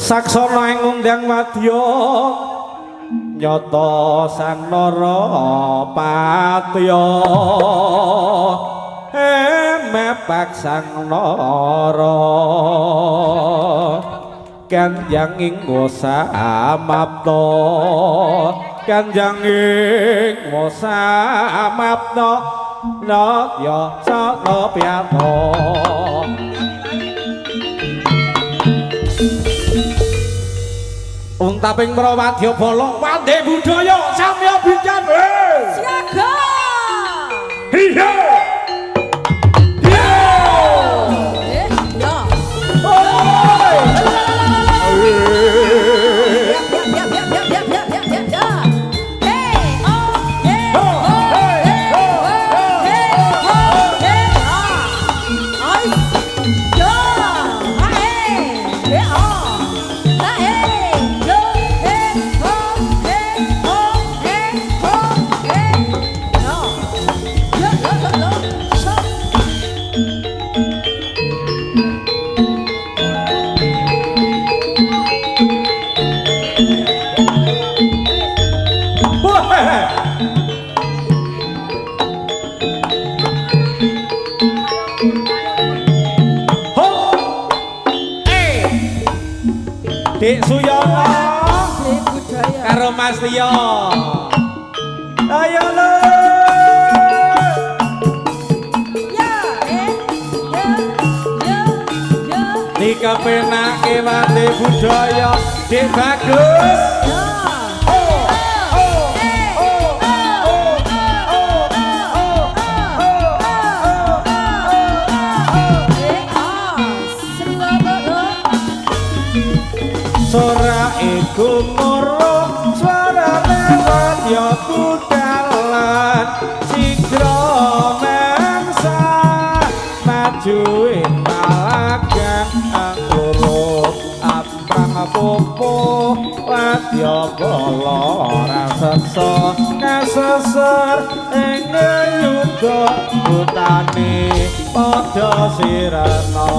saksana ing undang wadya nyata sang nara patya mepak sang nara kanjang ing samapta kanjang ing samapta nadya saka piyata untaping prawadya bala pande budaya samya bincang siaga iya Dik Suyono karo Mas Tio ayo le dikepenake wande budaya Dik Bagus sora iku murung suarane wadya kudalan sigra mangsa maju ing palagan anggoro aprang popo wadya bala raseksa kaseser ing yuga utane padha sirana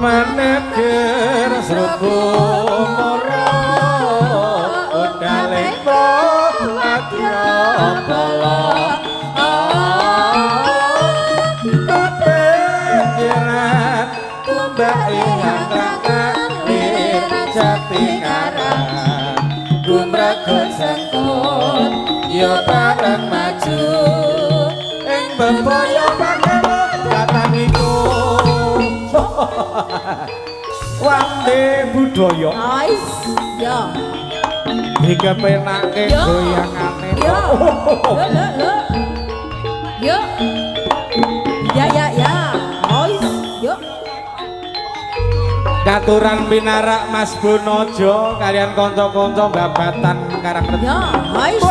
Maneker sruku moro udale adya bala kepikiran tumbak ingkang kakir jati ngaran gumraga sengkut yo bareng maju ing bebaya pakemu katangiku Wande budaya. Ais. Yo. Iki penake goyangane. Yo. Lo. Yo. Ya. Ais. Yo. Katuran pinarak Mas Bonojo kalian kanca-kanca babatan karakter. Ya, ais.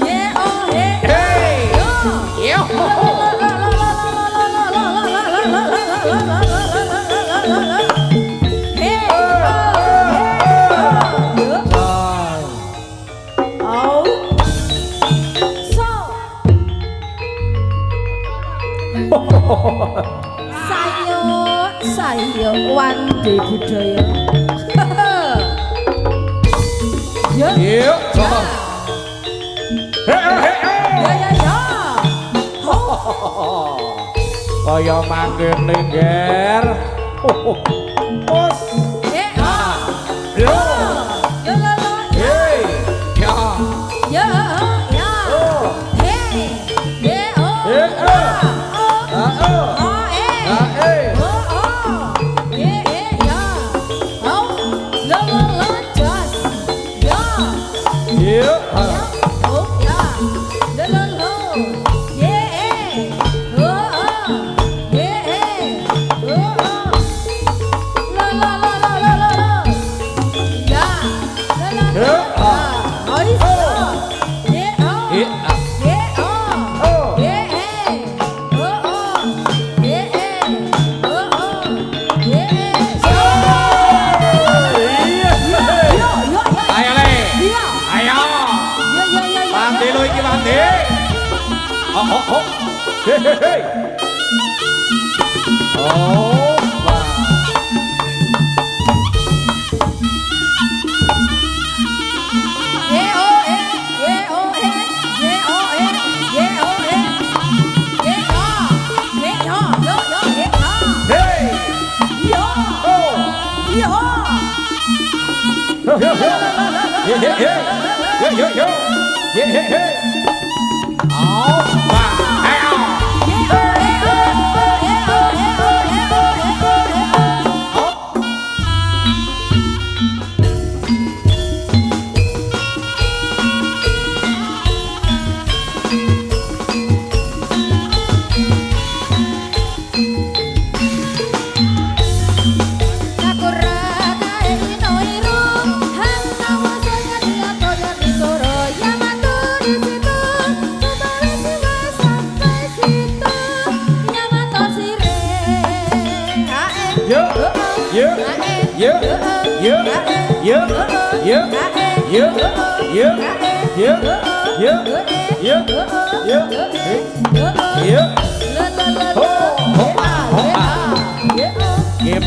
Ye oh he. Hey. Yo. Sayo wande budaya. Yo. Yo. Ya. Kaya mangkene nger. Bos. Yo. Hey. Ya. Ya. Hey. Ye oh. Hey. Oh,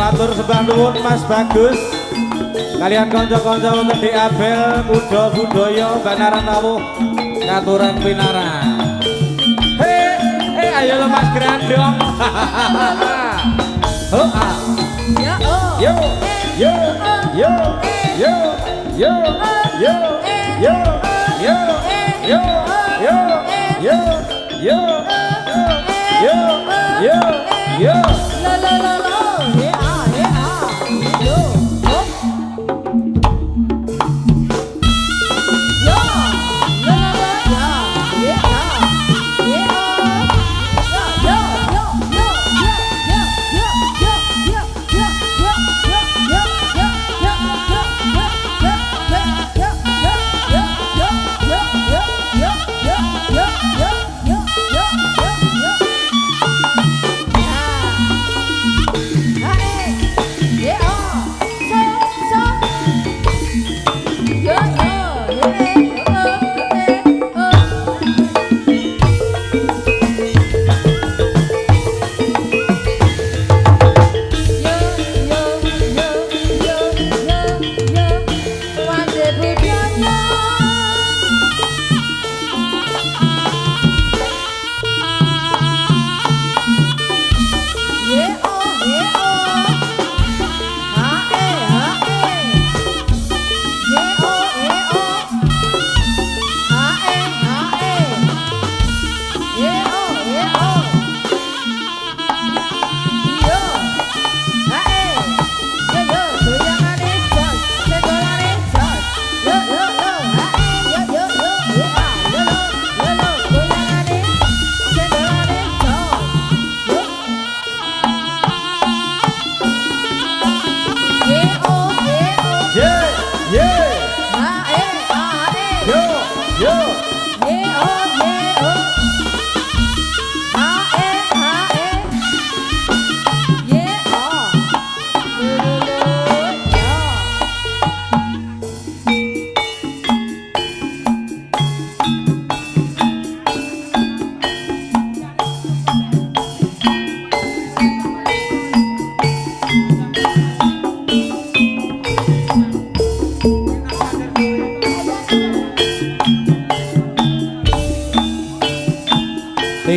matur sembah nuwun Mas Bagus. Kalian kanca-kanca wonten di Abel Muda Budaya Banaran Rawuh ngaturan pinarak. Ayo lo Mas Grandong.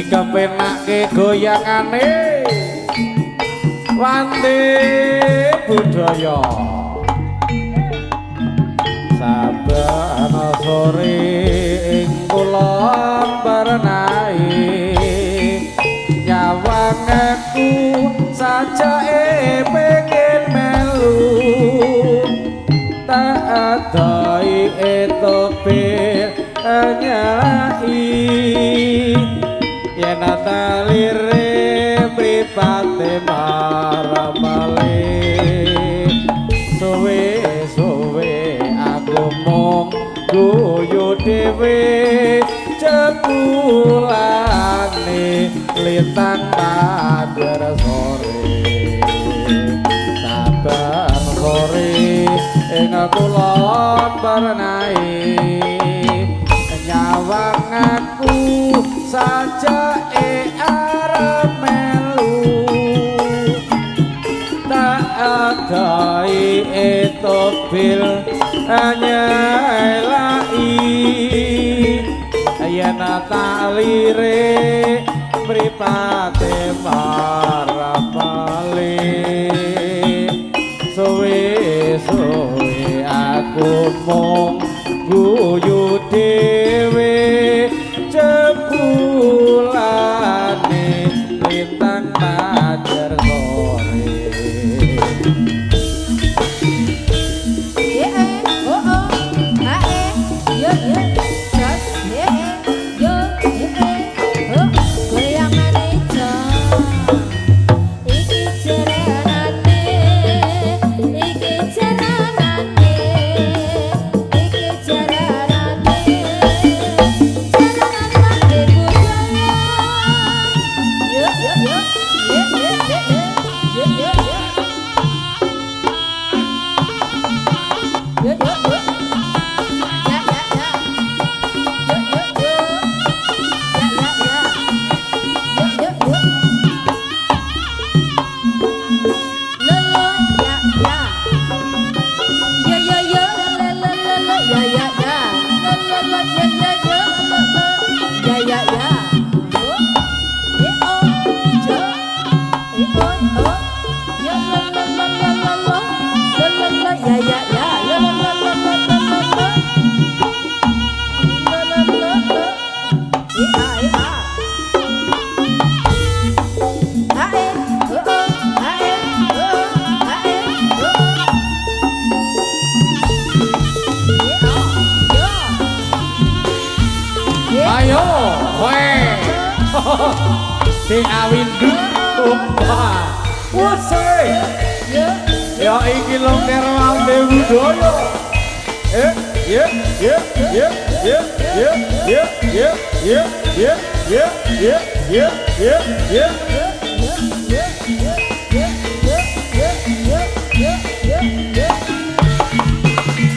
kepenake goyangane Wante budaya saben sore ing kulon Barnai nyawang aku sajake pengen melu tak adai etope nyai yen talire pripate marapale suwe-suwe aku mung guyu dhewe cepulane lintang pager sore saben sore ing kulon Barnai nyawang aku sajake arep melu tak adai etobil nyelai yen talire mripate marapale suwe-suwe aku mung guyu dhewe jebulane lintang pager sore ayo kowe sing awindu tumpah wuse ya iki longker ambe budaya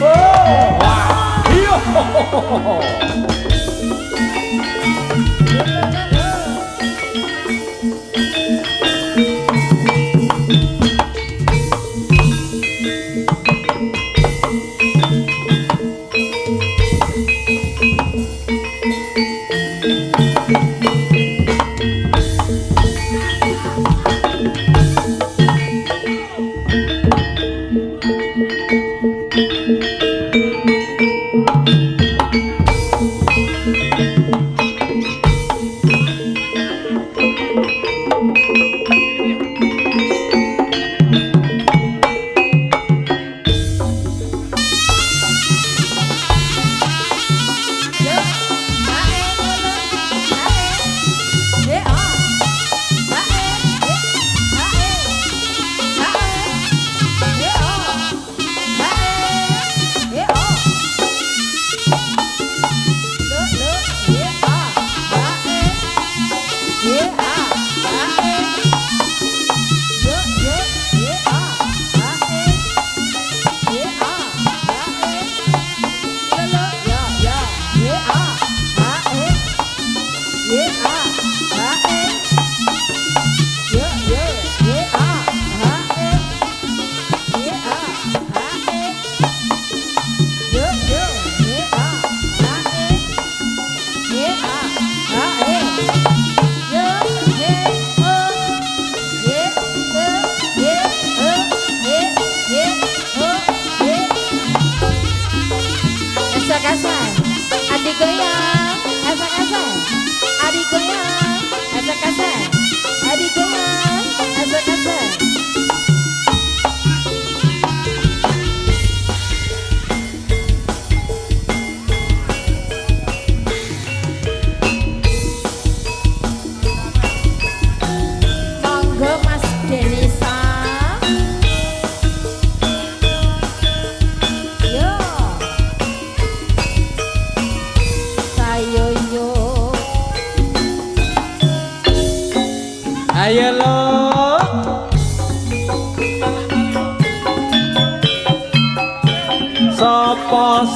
oh wah iyo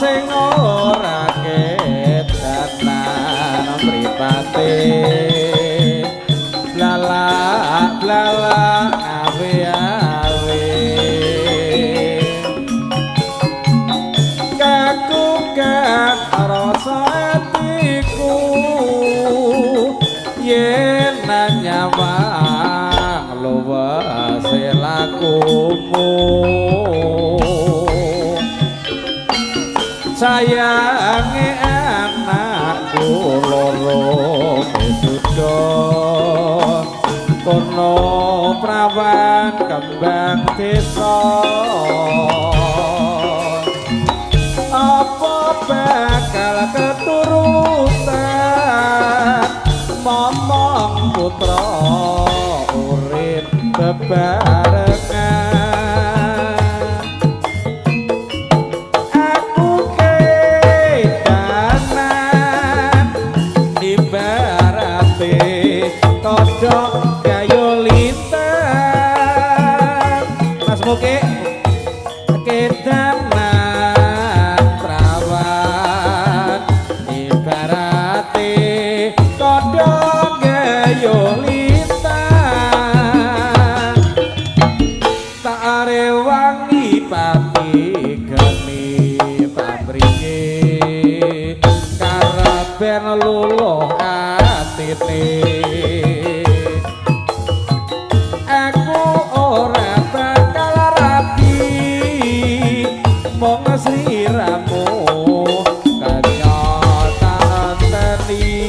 sing ora ketenan mripate blala awe-awe kakukan rasa atiku yen nyawang luwese lakumu sayange anakku loro suda kono prawan kembang desa apa bakal keturutan momong putra urip bebarengan aku kedanan ibarate kodhok kayu lintan Mas Muki kedanan prawan ibarate kodhok kayu lintan tak rewangi pati geni pamriki karaben luluh atine aku ora bakal rapi mong sliramu kenyataan teni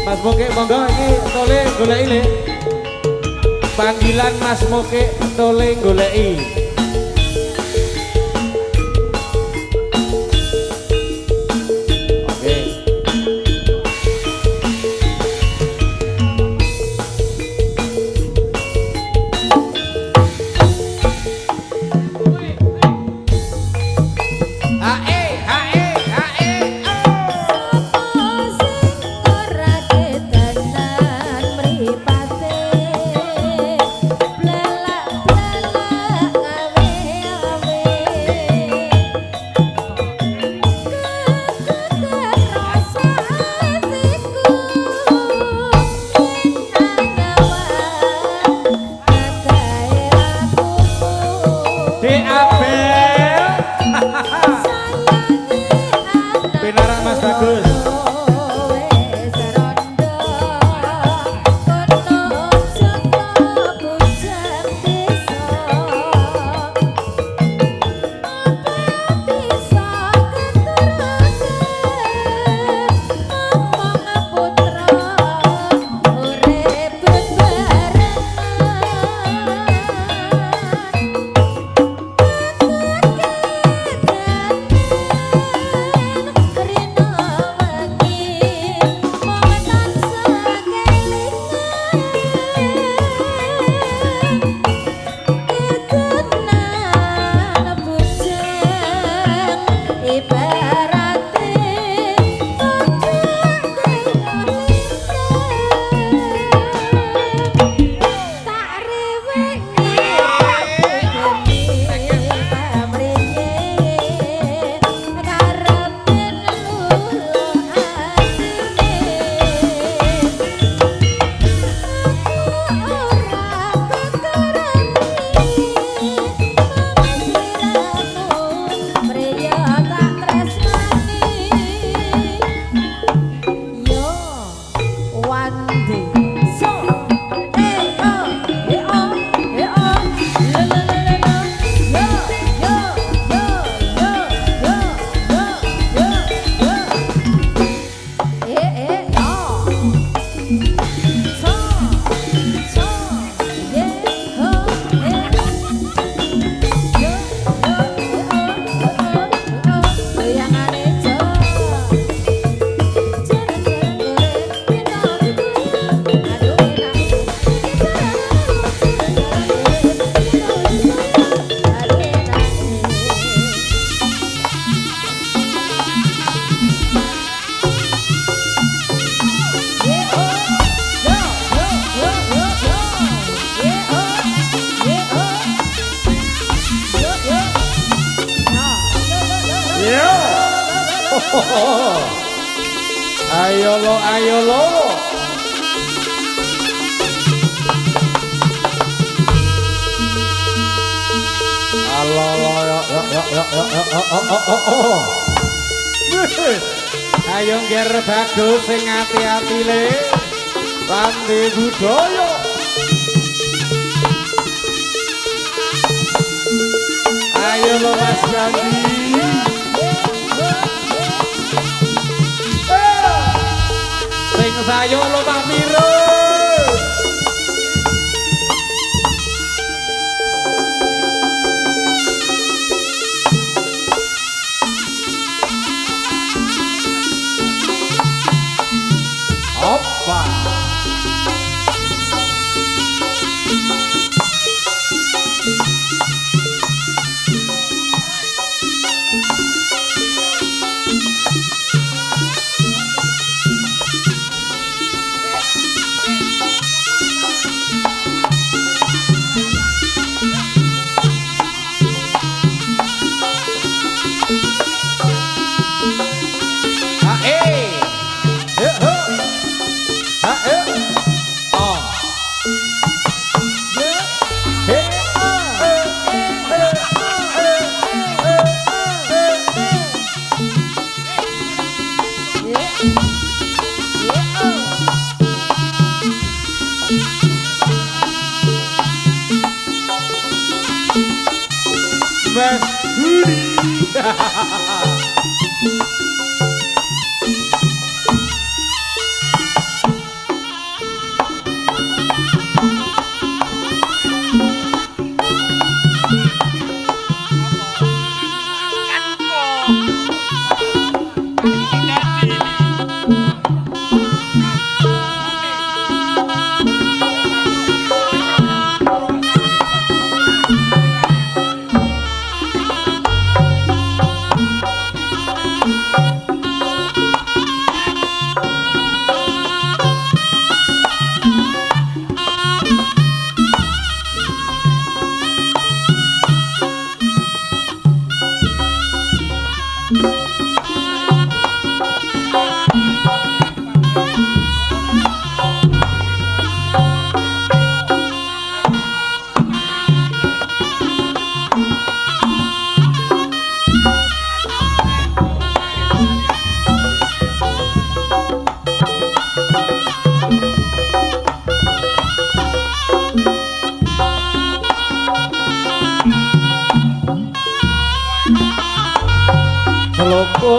Mas Moke monggo iki tole goleki le panggilan Mas Moke tole goleki Sapa sing ora ketenan mripate blelak-blelak Ayo lo, ayo lo. Halo lo, ayo ngger bagus sing ati-ati le. Randi budaya. Ayo lo Mas Gandhi. Sing sayo lo Pak Miro. Opa. Mas Budi.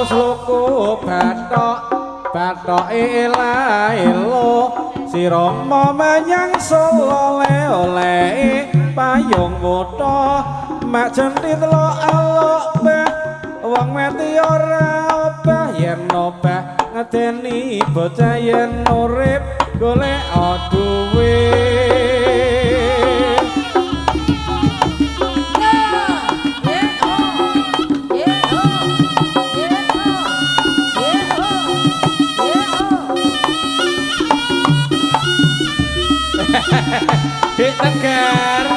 Sloku bathok ela-elo sirama menyang Solo oleh payung wota mak jentit lo alok bah wong mati ora obah yen obah ngedeni bocah yen urip golek duwe. Dek Tegar.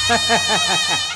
Hehehe